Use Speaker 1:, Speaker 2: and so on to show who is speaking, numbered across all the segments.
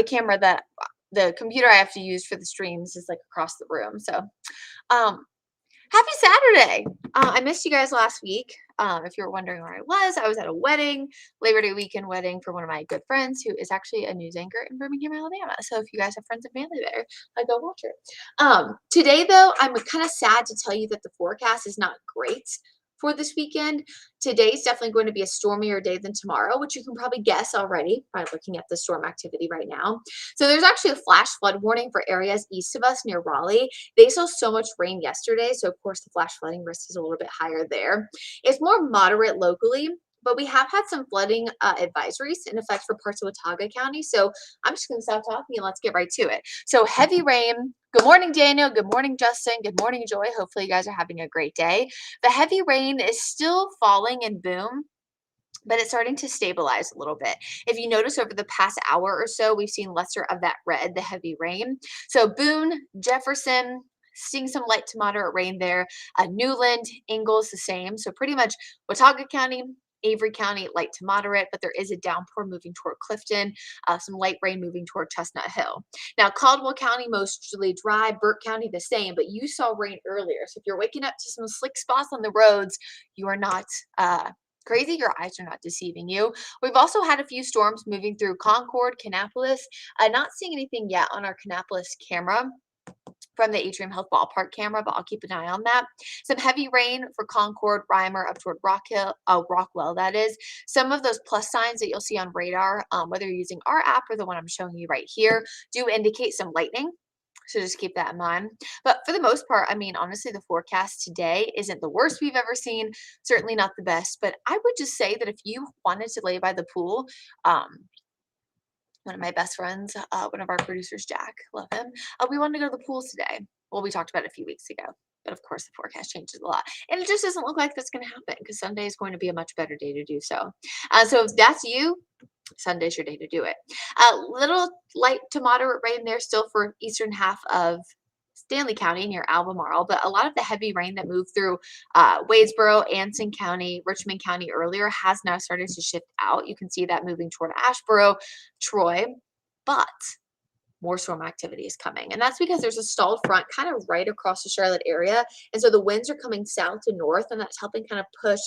Speaker 1: camera that the computer I have to use for the streams is like across the room. So, um, happy Saturday. I missed you guys last week. If you were wondering where I was at a wedding, Labor Day weekend wedding for one of my good friends who is actually a news anchor in Birmingham, Alabama. So if you guys have friends and family there, go watch her. Today, though, I'm kind of sad to tell you that the forecast is not great for this weekend. Today's definitely going to be a stormier day than tomorrow, which you can probably guess already by looking at the storm activity right now. So there's actually a flash flood warning for areas east of us near Raleigh. They saw so much rain yesterday, so of course the flash flooding risk is a little bit higher there. It's more moderate locally, but we have had some flooding advisories in effect for parts of Watauga County. So I'm just going to stop talking and let's get right to it. So heavy rain. Good morning, Daniel. Good morning, Justin. Good morning, Joy. Hopefully you guys are having a great day. The heavy rain is still falling in Boone, but it's starting to stabilize a little bit. If you notice over the past hour or so, we've seen lesser of that red, the heavy rain. So Boone, Jefferson, seeing some light to moderate rain there. Newland, Ingalls, the same. So pretty much Watauga County, Avery County, light to moderate, but there is a downpour moving toward Clifton, some light rain moving toward Chestnut Hill. Now, Caldwell County, mostly dry, Burke County, the same, but you saw rain earlier. So if you're waking up to some slick spots on the roads, you are not crazy. Your eyes are not deceiving you. We've also had a few storms moving through Concord, Kannapolis. Not seeing anything yet on our Kannapolis camera from the Atrium Health Ballpark camera, but I'll keep an eye on that. Some heavy rain for Concord, Reimer, up toward Rockwell, that is. Some of those plus signs that you'll see on radar, whether you're using our app or the one I'm showing you right here, do indicate some lightning. So just keep that in mind. But for the most part, I mean, honestly, the forecast today isn't the worst we've ever seen, certainly not the best. But I would just say that if you wanted to lay by the pool, one of my best friends, one of our producers, Jack, love him. We wanted to go to the pool today. Well, we talked about it a few weeks ago, but of course the forecast changes a lot, and it just doesn't look like that's going to happen because Sunday is going to be a much better day to do so. So if that's you, Sunday's your day to do it. Little light to moderate rain there still for eastern half of Stanley County near Albemarle, but a lot of the heavy rain that moved through Wadesboro, Anson County, Richmond County earlier has now started to shift out. You can see that moving toward Asheboro, Troy, but more storm activity is coming. And that's because there's a stalled front kind of right across the Charlotte area. And so the winds are coming south to north, and that's helping kind of push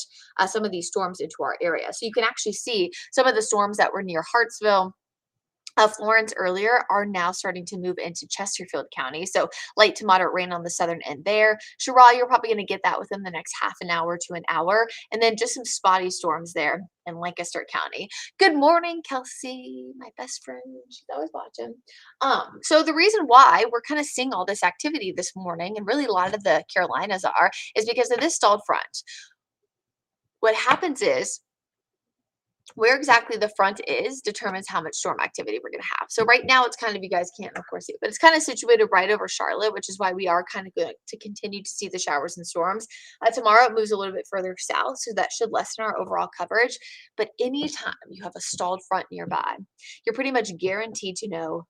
Speaker 1: some of these storms into our area. So you can actually see some of the storms that were near Hartsville, Florence earlier are now starting to move into Chesterfield County. So light to moderate rain on the southern end there. Cheraw, you're probably going to get that within the next half an hour to an hour. And then just some spotty storms there in Lancaster County. Good morning, Kelsey, my best friend. She's always watching. So the reason why we're kind of seeing all this activity this morning, and really a lot of the Carolinas are, is because of this stalled front. What happens is, where exactly the front is determines how much storm activity we're going to have. So right now it's kind of, you guys can't of course see it, but it's kind of situated right over Charlotte, which is why we are kind of going to continue to see the showers and storms. Tomorrow it moves a little bit further south, so that should lessen our overall coverage. But anytime you have a stalled front nearby, you're pretty much guaranteed to know,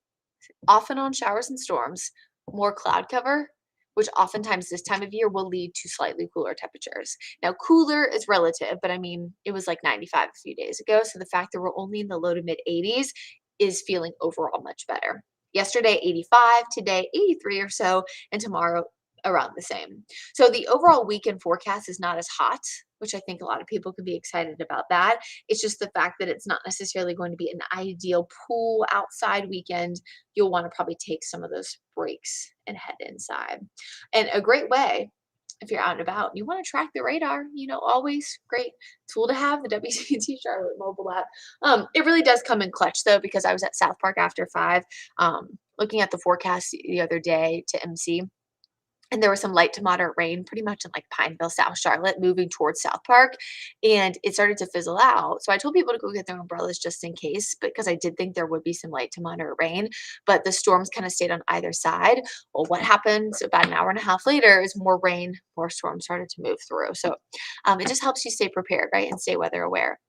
Speaker 1: often on showers and storms, more cloud cover, which oftentimes this time of year will lead to slightly cooler temperatures. Now, cooler is relative, but I mean, it was like 95 a few days ago. So the fact that we're only in the low to mid 80s is feeling overall much better. Yesterday, 85, today, 83 or so, and tomorrow, around the same. So the overall weekend forecast is not as hot, which I think a lot of people can be excited about that. It's just the fact that it's not necessarily going to be an ideal pool outside weekend. You'll want to probably take some of those breaks and head inside. And a great way, if you're out and about, you want to track the radar, always great tool to have, the WCT Charlotte mobile app. It really does come in clutch though, because I was at South Park after 5, looking at the forecast the other day to MC. And there was some light to moderate rain pretty much in like Pineville, South Charlotte, moving towards South Park. And it started to fizzle out. So I told people to go get their umbrellas just in case, because I did think there would be some light to moderate rain. But the storms kind of stayed on either side. Well, what happened about an hour and a half later is more rain, more storms started to move through. So it just helps you stay prepared, right? And stay weather aware.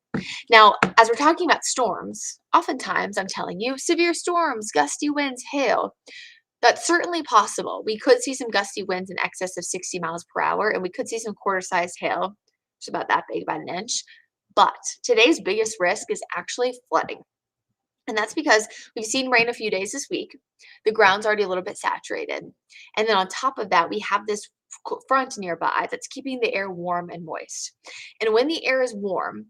Speaker 1: Now, as we're talking about storms, oftentimes I'm telling you, severe storms, gusty winds, hail. That's certainly possible. We could see some gusty winds in excess of 60 miles per hour, and we could see some quarter-sized hail, which is about that big, about an inch. But today's biggest risk is actually flooding. And that's because we've seen rain a few days this week. The ground's already a little bit saturated. And then on top of that, we have this front nearby that's keeping the air warm and moist. And when the air is warm,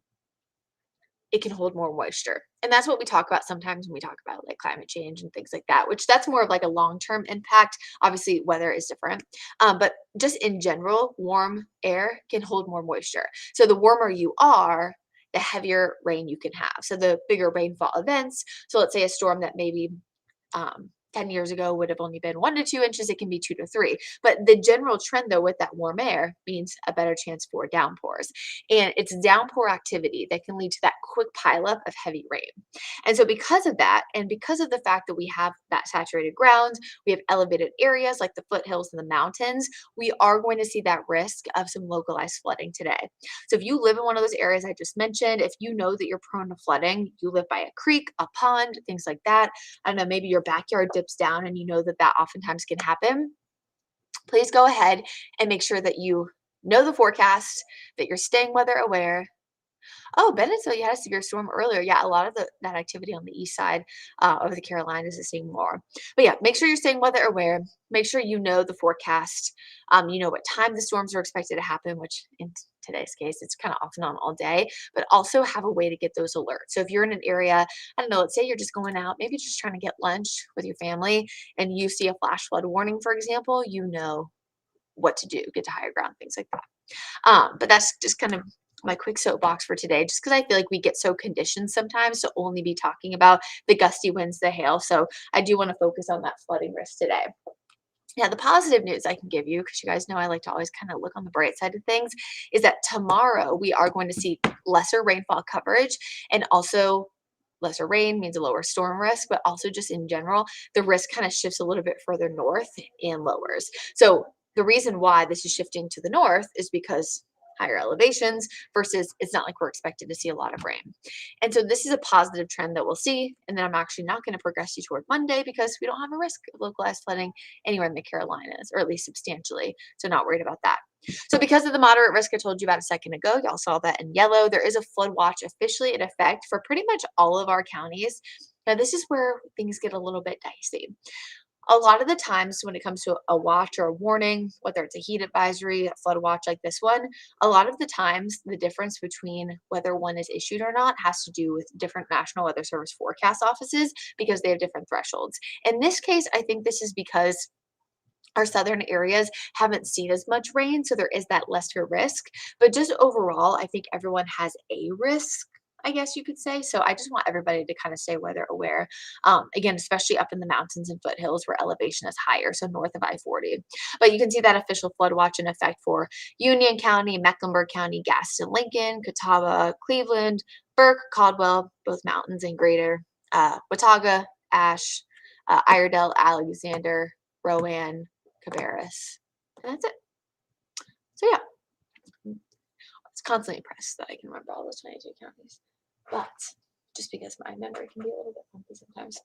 Speaker 1: it can hold more moisture. And that's what we talk about sometimes when we talk about like climate change and things like that, which that's more of like a long-term impact. Obviously, weather is different. But just in general, warm air can hold more moisture. So the warmer you are, the heavier rain you can have. So the bigger rainfall events. So let's say a storm that maybe 10 years ago would have only been 1 to 2 inches, it can be 2 to 3. But the general trend, though, with that warm air means a better chance for downpours. And it's downpour activity that can lead to that quick pileup of heavy rain. And so, because of that, and because of the fact that we have that saturated ground, we have elevated areas like the foothills and the mountains, we are going to see that risk of some localized flooding today. So, if you live in one of those areas I just mentioned, if you know that you're prone to flooding, you live by a creek, a pond, things like that, I don't know, maybe your backyard dips down and you know that that oftentimes can happen, please go ahead and make sure that you know the forecast, that you're staying weather aware. Oh, Bennettsville, you had a severe storm earlier. Yeah, a lot of that activity on the east side of the Carolinas is seeing more. But yeah, make sure you're staying weather aware. Make sure you know the forecast. You know what time the storms are expected to happen, which in today's case, it's kind of off and on all day, but also have a way to get those alerts. So if you're in an area, I don't know, let's say you're just going out, maybe just trying to get lunch with your family, and you see a flash flood warning, for example, you know what to do, get to higher ground, things like that. But that's just kind of my quick soapbox for today, just because I feel like we get so conditioned sometimes to only be talking about the gusty winds, the hail. So I do want to focus on that flooding risk today. Now, the positive news I can give you, because you guys know I like to always kind of look on the bright side of things, is that tomorrow we are going to see lesser rainfall coverage, and also lesser rain means a lower storm risk, but also just in general, the risk kind of shifts a little bit further north and lowers. So the reason why this is shifting to the north is because higher elevations versus it's not like we're expected to see a lot of rain. And so this is a positive trend that we'll see. And then I'm actually not going to progress you toward Monday because we don't have a risk of localized flooding anywhere in the Carolinas, or at least substantially. So not worried about that. So because of the moderate risk I told you about a second ago, y'all saw that in yellow, there is a flood watch officially in effect for pretty much all of our counties. Now, this is where things get a little bit dicey. A lot of the times when it comes to a watch or a warning, whether it's a heat advisory, a flood watch like this one, a lot of the times the difference between whether one is issued or not has to do with different National Weather Service forecast offices because they have different thresholds. In this case, I think this is because our southern areas haven't seen as much rain, so there is that lesser risk. But just overall, I think everyone has a risk, I guess you could say. So I just want everybody to kind of stay weather aware. Again, especially up in the mountains and foothills where elevation is higher, so north of I-40. But you can see that official flood watch in effect for Union County, Mecklenburg County, Gaston, Lincoln, Catawba, Cleveland, Burke, Caldwell, both mountains, and greater Watauga, Ashe, Iredell, Alexander, Rowan, Cabarrus. And that's it. So yeah, it's constantly impressed that I can remember all those 22 counties. But just because my memory can be a little bit funky sometimes.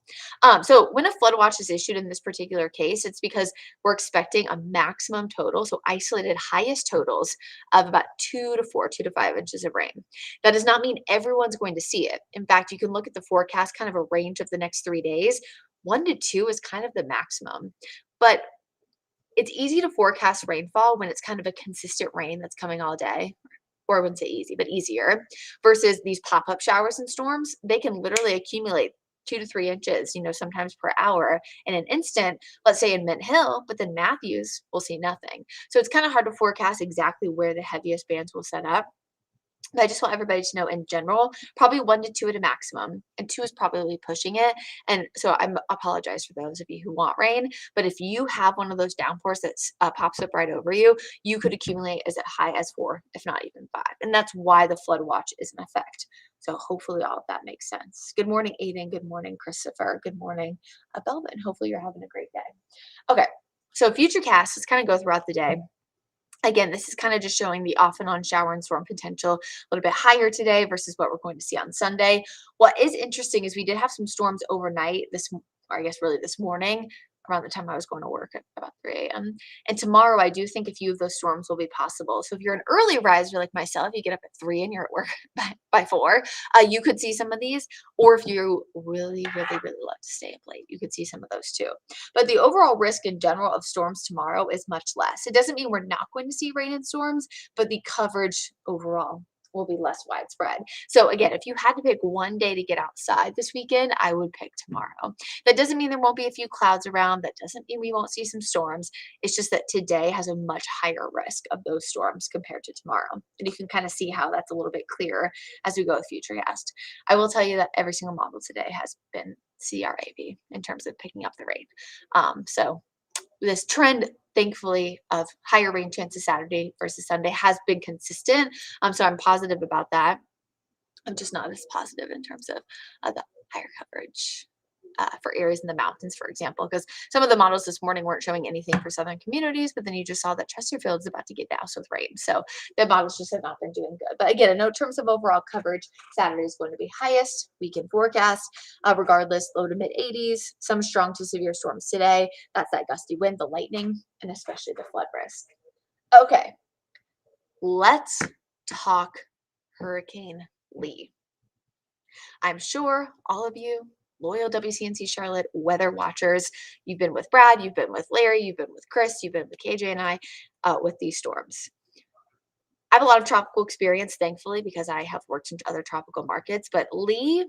Speaker 1: So when a flood watch is issued in this particular case, it's because we're expecting a maximum total, so isolated highest totals of about 2 to 5 inches of rain. That does not mean everyone's going to see it. In fact, you can look at the forecast, kind of a range of the next 3 days. 1 to 2 is kind of the maximum. But it's easy to forecast rainfall when it's kind of a consistent rain that's coming all day, or I wouldn't say easy, but easier, versus these pop-up showers and storms. They can literally accumulate 2 to 3 inches, sometimes per hour in an instant, let's say in Mint Hill, but then Matthews will see nothing. So it's kind of hard to forecast exactly where the heaviest bands will set up. But I just want everybody to know in general, probably 1 to 2 at a maximum, and 2 is probably pushing it. And so I apologize for those of you who want rain, but if you have one of those downpours that pops up right over you, you could accumulate as high as 4, if not even 5. And that's why the flood watch is in effect. So hopefully all of that makes sense. Good morning, Aiden. Good morning, Christopher. Good morning, Belvin. Hopefully you're having a great day. Okay, so future casts, let's kind of go throughout the day. Again, this is kind of just showing the off and on shower and storm potential a little bit higher today versus what we're going to see on Sunday. What is interesting is we did have some storms overnight or I guess really this morning, around the time I was going to work at about 3 a.m. And tomorrow, I do think a few of those storms will be possible. So if you're an early riser like myself, you get up at 3 and you're at work by 4, you could see some of these. Or if you really, really, really love to stay up late, you could see some of those too. But the overall risk in general of storms tomorrow is much less. It doesn't mean we're not going to see rain and storms, but the coverage overall will be less widespread. So again, if you had to pick one day to get outside this weekend, I would pick tomorrow. That doesn't mean there won't be a few clouds around. That doesn't mean we won't see some storms. It's just that today has a much higher risk of those storms compared to tomorrow. And you can kind of see how that's a little bit clearer as we go with Futurecast. I will tell you that every single model today has been CRAV in terms of picking up the rate. So this trend, thankfully, of higher rain chances Saturday versus Sunday has been consistent. So I'm positive about that. I'm just not as positive in terms of the higher coverage for areas in the mountains, for example, because some of the models this morning weren't showing anything for southern communities, but then you just saw that Chesterfield is about to get doused with rain. So the models just have not been doing good. But again, in terms of overall coverage, Saturday is going to be highest weekend forecast, regardless, low to mid 80s, some strong to severe storms today. That's that gusty wind, the lightning, and especially the flood risk. Okay, let's talk Hurricane Lee. I'm sure all of you loyal WCNC Charlotte weather watchers, you've been with Brad, you've been with Larry, you've been with Chris, you've been with KJ and I with these storms. I have a lot of tropical experience, thankfully, because I have worked in other tropical markets. But Lee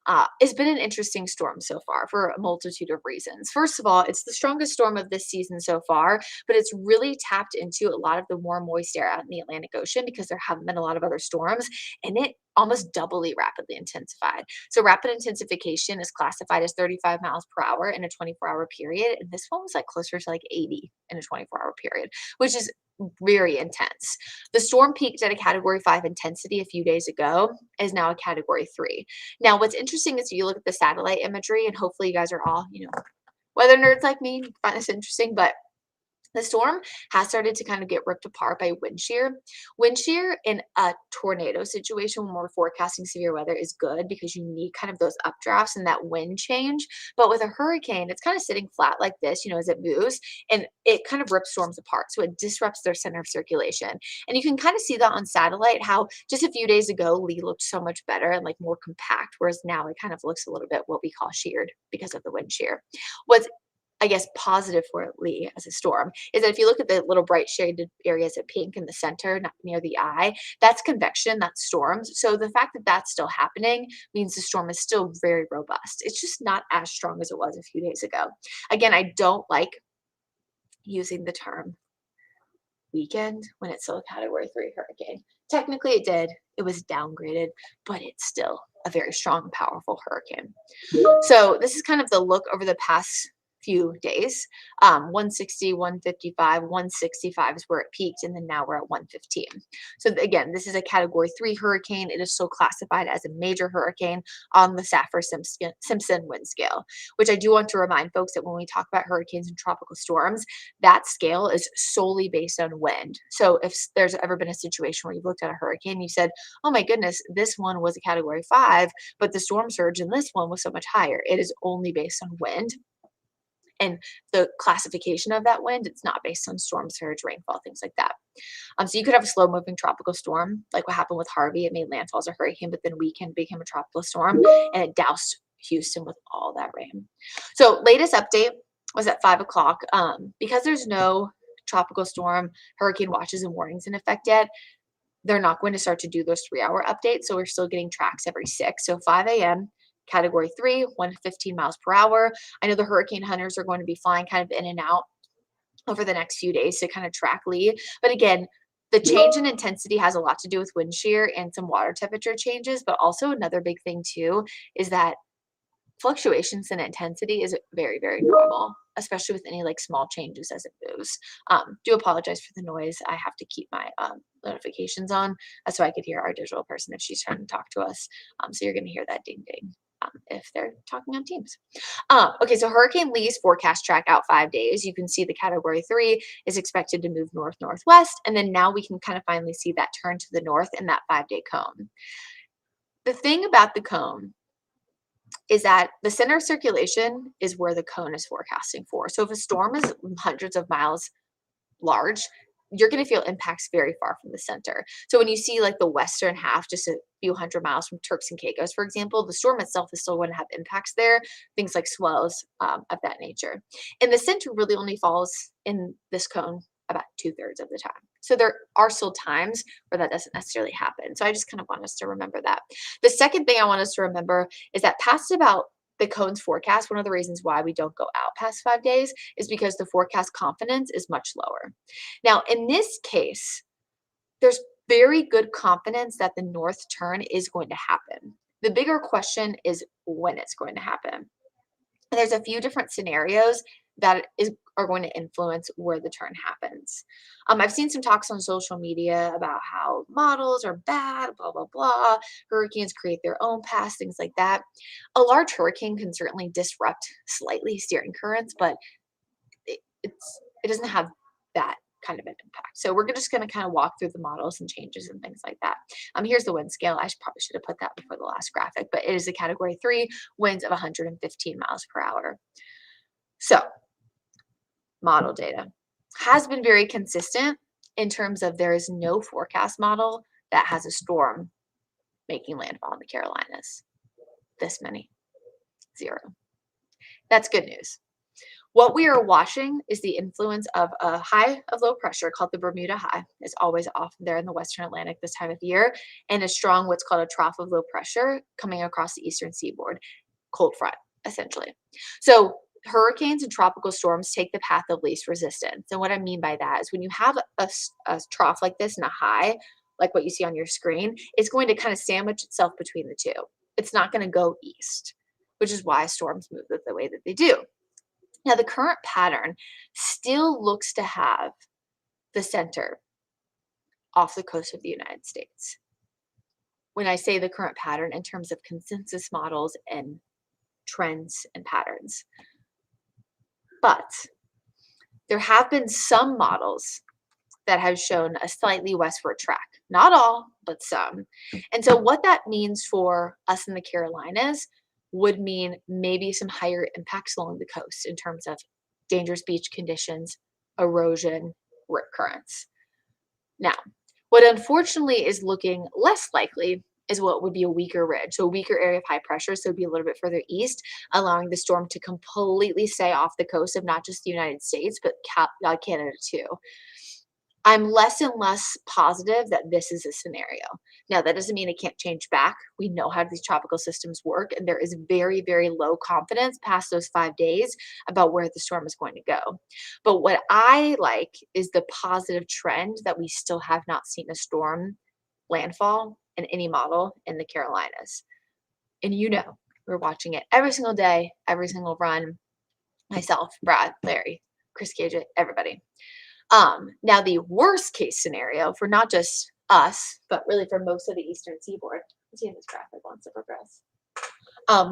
Speaker 1: has been an interesting storm so far for a multitude of reasons. First of all, it's the strongest storm of this season so far, but it's really tapped into a lot of the warm, moist air out in the Atlantic Ocean because there haven't been a lot of other storms, and it almost doubly rapidly intensified. So rapid intensification is classified as 35 miles per hour in a 24-hour period, and this one was like closer to like 80 in a 24-hour period, which is very intense. The storm peaked at a category 5 intensity a few days ago, is now a category 3. Now, what's interesting is you look at the satellite imagery, and hopefully you guys are all, weather nerds like me, find this interesting, but the storm has started to kind of get ripped apart by wind shear. Wind shear in a tornado situation when we're forecasting severe weather is good because you need kind of those updrafts and that wind change. But with a hurricane, it's kind of sitting flat like this, as it moves, and it kind of rips storms apart. So it disrupts their center of circulation. And you can kind of see that on satellite, how just a few days ago, Lee looked so much better and like more compact, whereas now it kind of looks a little bit what we call sheared because of the wind shear. What's I guess positive for Lee as a storm is that if you look at the little bright shaded areas of pink in the center, not near the eye, that's convection, that's storms. So the fact that that's still happening means the storm is still very robust. It's just not as strong as it was a few days ago. Again, I don't like using the term weekend when it's still a category 3 hurricane. Technically it did. It was downgraded, but it's still a very strong, powerful hurricane. So this is kind of the look over the past few days. 160, 155, 165 is where it peaked, and then now we're at 115. So again, this is a category 3 hurricane. It is still classified as a major hurricane on the Saffir-Simpson wind scale, which I do want to remind folks that when we talk about hurricanes and tropical storms, that scale is solely based on wind. So if there's ever been a situation where you've looked at a hurricane, you said, oh my goodness, this one was a category 5, but the storm surge in this one was so much higher. It is only based on wind. And the classification of that wind, it's not based on storm surge, rainfall, things like that. So you could have a slow moving tropical storm, like what happened with Harvey. It made landfall as a hurricane, but then weekend became a tropical storm, and it doused Houston with all that rain. So latest update was at 5 o'clock. Because there's no tropical storm, hurricane watches and warnings in effect yet, they're not going to start to do those 3-hour updates. So we're still getting tracks every 6. So 5 a.m., category 3, 115 miles per hour. I know the hurricane hunters are going to be flying kind of in and out over the next few days to kind of track Lee. But again, the change in intensity has a lot to do with wind shear and some water temperature changes. But also another big thing too is that fluctuations in intensity is very, very normal, especially with any like small changes as it moves. Do apologize for the noise. I have to keep my notifications on so I could hear our digital person if she's trying to talk to us. So you're going to hear that ding ding. If they're talking on Teams. Okay, so Hurricane Lee's forecast track out 5 days. You can see the category 3 is expected to move north-northwest, and then now we can kind of finally see that turn to the north in that 5-day cone. The thing about the cone is that the center of circulation is where the cone is forecasting for. So if a storm is hundreds of miles large, you're going to feel impacts very far from the center. So when you see like the western half, just a few hundred miles from Turks and Caicos, for example, the storm itself is still going to have impacts there, things like swells of that nature. And the center really only falls in this cone about 2/3 of the time. So there are still times where that doesn't necessarily happen. So I just kind of want us to remember that. The second thing I want us to remember is that past about the cone's forecast, one of the reasons why we don't go out past 5 days is because the forecast confidence is much lower. Now, in this case, there's very good confidence that the north turn is going to happen. The bigger question is when it's going to happen. And there's a few different scenarios that are going to influence where the turn happens. I've seen some talks on social media about how models are bad, blah, blah, blah. Hurricanes create their own paths, things like that. A large hurricane can certainly disrupt slightly steering currents, but it doesn't have that kind of an impact. So we're just going to kind of walk through the models and changes and things like that. Here's the wind scale. Probably should have put that before the last graphic, but it is a category 3, winds of 115 miles per hour. So model data has been very consistent in terms of there is no forecast model that has a storm making landfall in the Carolinas. This many, 0. That's good news. What we are watching is the influence of a high of low pressure called the Bermuda High. It's always off there in the Western Atlantic this time of year, and a strong what's called a trough of low pressure coming across the eastern seaboard, cold front, essentially. So hurricanes and tropical storms take the path of least resistance. And what I mean by that is when you have a trough like this and a high, like what you see on your screen, it's going to kind of sandwich itself between the two. It's not going to go east, which is why storms move the way that they do. Now, the current pattern still looks to have the center off the coast of the United States. When I say the current pattern in terms of consensus models and trends and patterns. But there have been some models that have shown a slightly westward track. Not all, but some. And so what that means for us in the Carolinas would mean maybe some higher impacts along the coast in terms of dangerous beach conditions, erosion, rip currents. Now, what unfortunately is looking less likely is what would be a weaker ridge, so a weaker area of high pressure, so it'd be a little bit further east, allowing the storm to completely stay off the coast of not just the United States, but Canada too. I'm less and less positive that this is a scenario. Now, that doesn't mean it can't change back. We know how these tropical systems work, and there is very, very low confidence past those 5 days about where the storm is going to go. But what I like is the positive trend that we still have not seen a storm landfall in any model in the Carolinas. And we're watching it every single day, every single run. Myself, Brad, Larry, Chris Cage, everybody. Now the worst case scenario for not just us, but really for most of the eastern seaboard, let's see if this graphic wants to progress,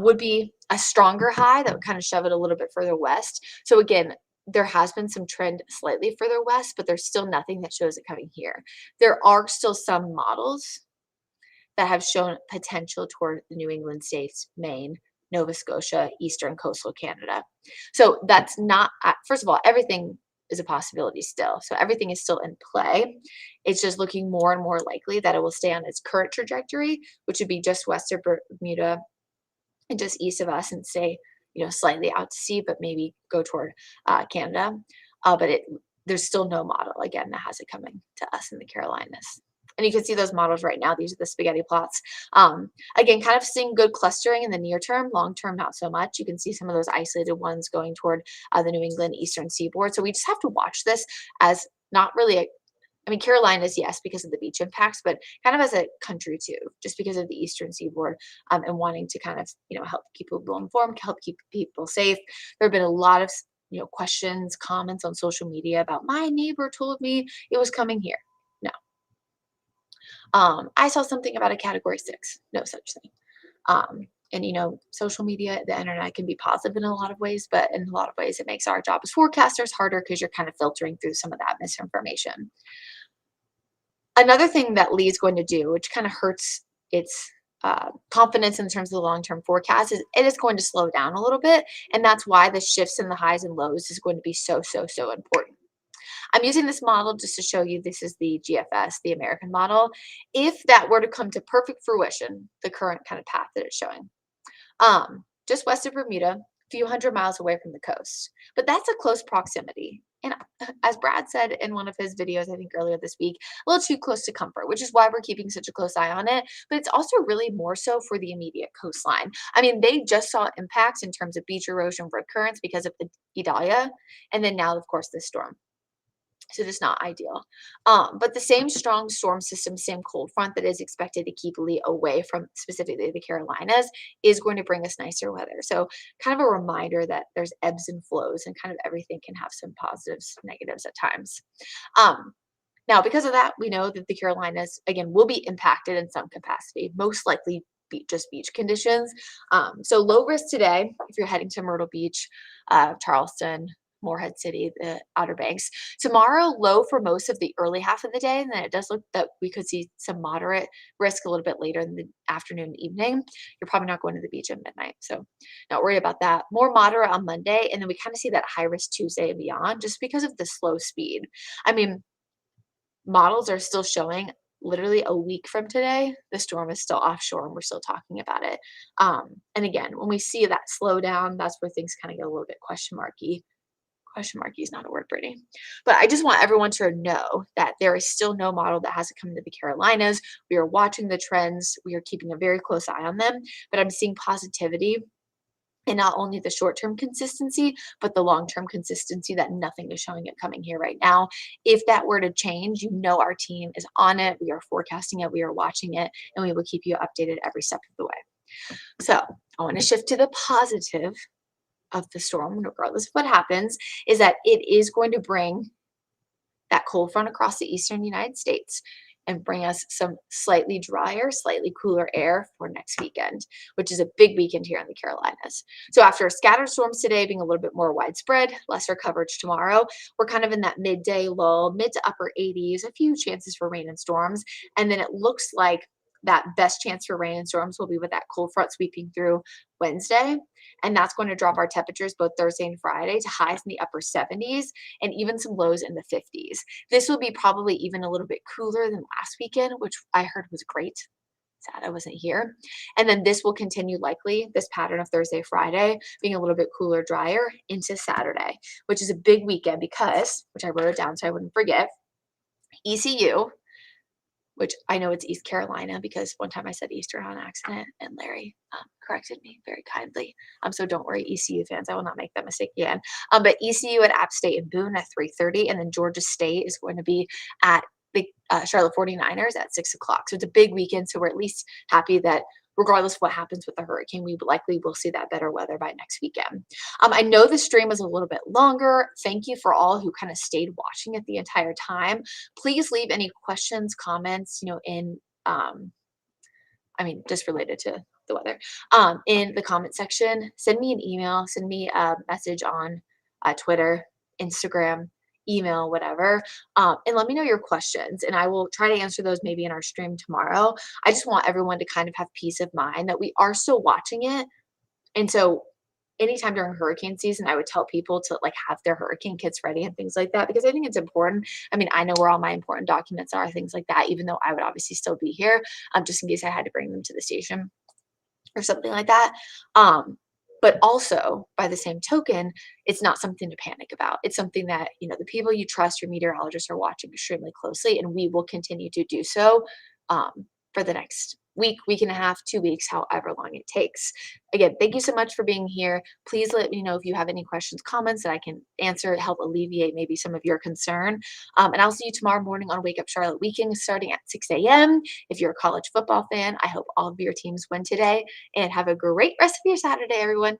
Speaker 1: would be a stronger high that would kind of shove it a little bit further west. So again, there has been some trend slightly further west, but there's still nothing that shows it coming here. There are still some models that have shown potential toward the New England states, Maine, Nova Scotia, eastern coastal Canada. So that's not, first of all, everything is a possibility still. So everything is still in play. It's just looking more and more likely that it will stay on its current trajectory, which would be just west of Bermuda and just east of us and stay, slightly out to sea, but maybe go toward Canada. But there's still no model, again, that has it coming to us in the Carolinas. And you can see those models right now. These are the spaghetti plots. Again, kind of seeing good clustering in the near term, long term, not so much. You can see some of those isolated ones going toward the New England eastern seaboard. So we just have to watch this as not really Carolinas, yes, because of the beach impacts, but kind of as a country too, just because of the eastern seaboard and wanting to kind of, help keep people informed, help keep people safe. There have been a lot of, questions, comments on social media about my neighbor told me it was coming here. No. I saw something about a category 6, no such thing. And social media, the internet can be positive in a lot of ways, but in a lot of ways it makes our job as forecasters harder because you're kind of filtering through some of that misinformation. Another thing that Lee's going to do, which kind of hurts its confidence in terms of the long-term forecast is it is going to slow down a little bit, and that's why the shifts in the highs and lows is going to be so, so, so important. I'm using this model just to show you this is the GFS, the American model. If that were to come to perfect fruition, the current kind of path that it's showing, just west of Bermuda, a few hundred miles away from the coast. But that's a close proximity. And as Brad said in one of his videos, I think earlier this week, a little too close to comfort, which is why we're keeping such a close eye on it. But it's also really more so for the immediate coastline. I mean, they just saw impacts in terms of beach erosion, rip currents because of the Idalia, and then now, of course, this storm. So just not ideal. But the same strong storm system, same cold front that is expected to keep Lee away from specifically the Carolinas is going to bring us nicer weather. So kind of a reminder that there's ebbs and flows and kind of everything can have some positives, negatives at times. Um, Now, because of that, we know that the Carolinas, again, will be impacted in some capacity, most likely just beach conditions. So low risk today, if you're heading to Myrtle Beach, Charleston, Morehead City, the Outer Banks. Tomorrow, low for most of the early half of the day, and then it does look that we could see some moderate risk a little bit later in the afternoon and evening. You're probably not going to the beach at midnight, so not worry about that. More moderate on Monday, and then we kind of see that high risk Tuesday and beyond just because of the slow speed. I mean, models are still showing literally a week from today, the storm is still offshore and we're still talking about it. And again, when we see that slowdown, that's where things kind of get a little bit question marky. Question marky is not a word, Brittany. But I just want everyone to know that there is still no model that hasn't come to the Carolinas. We are watching the trends. We are keeping a very close eye on them. But I'm seeing positivity and not only the short-term consistency, but the long-term consistency that nothing is showing it coming here right now. If that were to change, you know our team is on it. We are forecasting it. We are watching it, and we will keep you updated every step of the way. So I want to shift to the positive of the storm, regardless of what happens, is that it is going to bring that cold front across the eastern United States and bring us some slightly drier, slightly cooler air for next weekend, which is a big weekend here in the Carolinas. So after scattered storms today being a little bit more widespread, lesser coverage tomorrow, we're kind of in that midday lull, mid to upper 80s, a few chances for rain and storms. And then it looks like that best chance for rain and storms will be with that cold front sweeping through Wednesday. And that's going to drop our temperatures both Thursday and Friday to highs in the upper 70s and even some lows in the 50s. This will be probably even a little bit cooler than last weekend, which I heard was great. Sad I wasn't here. And then this will continue likely, this pattern of Thursday, Friday, being a little bit cooler, drier into Saturday, which is a big weekend because, which I wrote it down so I wouldn't forget, ECU, which I know it's East Carolina because one time I said Eastern on accident and Larry corrected me very kindly. So don't worry, ECU fans, I will not make that mistake again. But ECU at App State and Boone at 3:30, and then Georgia State is going to be at the Charlotte 49ers at 6 o'clock. So it's a big weekend. So we're at least happy that regardless of what happens with the hurricane, we likely will see that better weather by next weekend. I know the stream was a little bit longer. Thank you for all who kind of stayed watching it the entire time. Please leave any questions, comments, in just related to the weather, in the comment section. Send me an email, send me a message on Twitter, Instagram, email, whatever, and let me know your questions, and I will try to answer those maybe in our stream tomorrow. I just want everyone to kind of have peace of mind that we are still watching it, and so anytime during hurricane season, I would tell people to have their hurricane kits ready and things like that because I think it's important. I mean, I know where all my important documents are, things like that, even though I would obviously still be here, just in case I had to bring them to the station or something like that. But also, by the same token, it's not something to panic about. It's something that, the people you trust, your meteorologists, are watching extremely closely, and we will continue to do so for the next week and a half, 2 weeks, however long it takes. Again, thank you so much for being here. Please let me know if you have any questions, comments that I can answer, help alleviate maybe some of your concern. And I'll see you tomorrow morning on Wake Up Charlotte Weekend starting at 6 a.m. If you're a college football fan, I hope all of your teams win today and have a great rest of your Saturday, everyone.